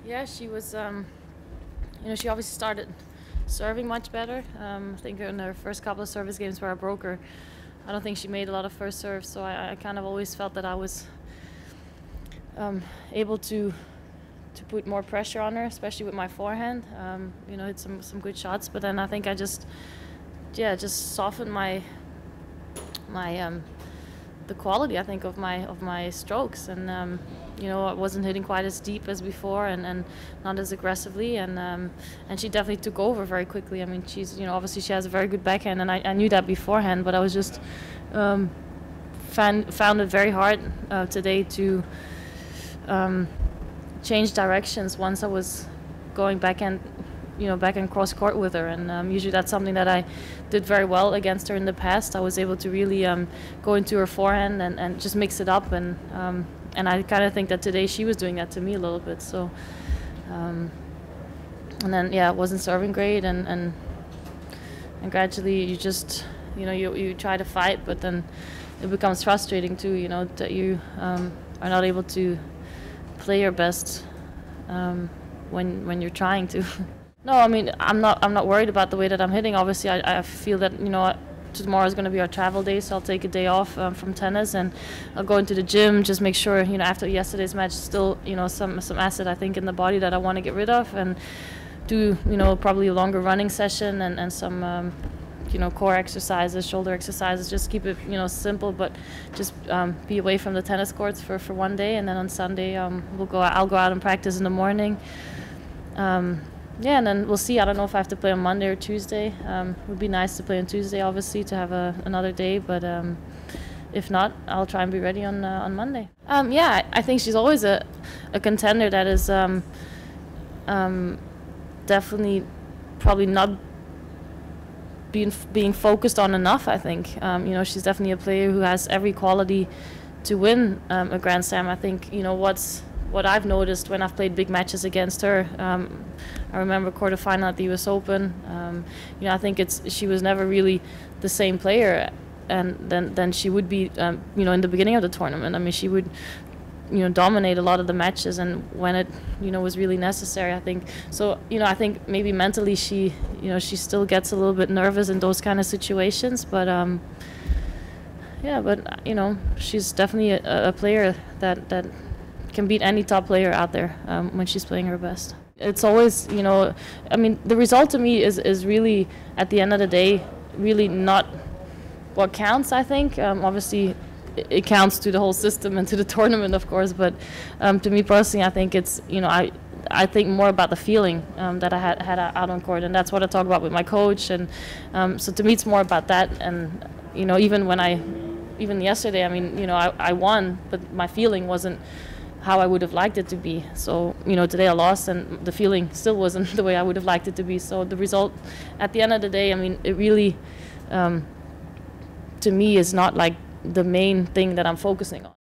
Yeah, she was, she obviously started serving much better. I think in her first couple of service games where I broke her, I don't think she made a lot of first serves, so I kind of always felt that I was able to put more pressure on her, especially with my forehand. Hit some good shots, but then I think I just softened the quality, I think, of my strokes, and I wasn't hitting quite as deep as before, and not as aggressively, and she definitely took over very quickly. I mean, she's obviously she has a very good backhand, and I knew that beforehand, but I was just found it very hard today to change directions once I was going back and cross court with her, and usually that's something that I did very well against her in the past. I was able to really go into her forehand and just mix it up, and I kind of think that today she was doing that to me a little bit. So, and then it wasn't serving great, and gradually you just you try to fight, but then it becomes frustrating too. That you are not able to play your best when you're trying to. No, I mean, I'm not worried about the way that I'm hitting. Obviously, I feel that tomorrow is going to be our travel day, so I'll take a day off from tennis, and I'll go into the gym, just make sure after yesterday's match, still some acid I think in the body that I want to get rid of, and do probably a longer running session and some core exercises, shoulder exercises. Just keep it simple, but just be away from the tennis courts for one day, and then on Sunday I'll go out and practice in the morning. And then we'll see. I don't know if I have to play on Monday or Tuesday. It would be nice to play on Tuesday, obviously, to have another day. But if not, I'll try and be ready on Monday. I think she's always a contender that is definitely probably not being focused on enough. I think she's definitely a player who has every quality to win a Grand Slam. I think what I've noticed when I've played big matches against her. I remember quarterfinal at the U.S. Open. I think she was never really the same player, and then she would be, in the beginning of the tournament. I mean, she would, dominate a lot of the matches, and when it, was really necessary, I think. So, I think maybe mentally she still gets a little bit nervous in those kind of situations, but she's definitely a player that can beat any top player out there when she's playing her best. It's always, I mean, the result to me is really, at the end of the day, really not what counts, I think. Obviously, it counts to the whole system and to the tournament, of course, but to me personally, I think it's, I think more about the feeling that I had out on court, and that's what I talk about with my coach, and so to me it's more about that, and, even yesterday, I mean, I won, but my feeling wasn't how I would have liked it to be. So, today I lost, and the feeling still wasn't the way I would have liked it to be. So the result, at the end of the day, I mean, it really, to me, is not like the main thing that I'm focusing on.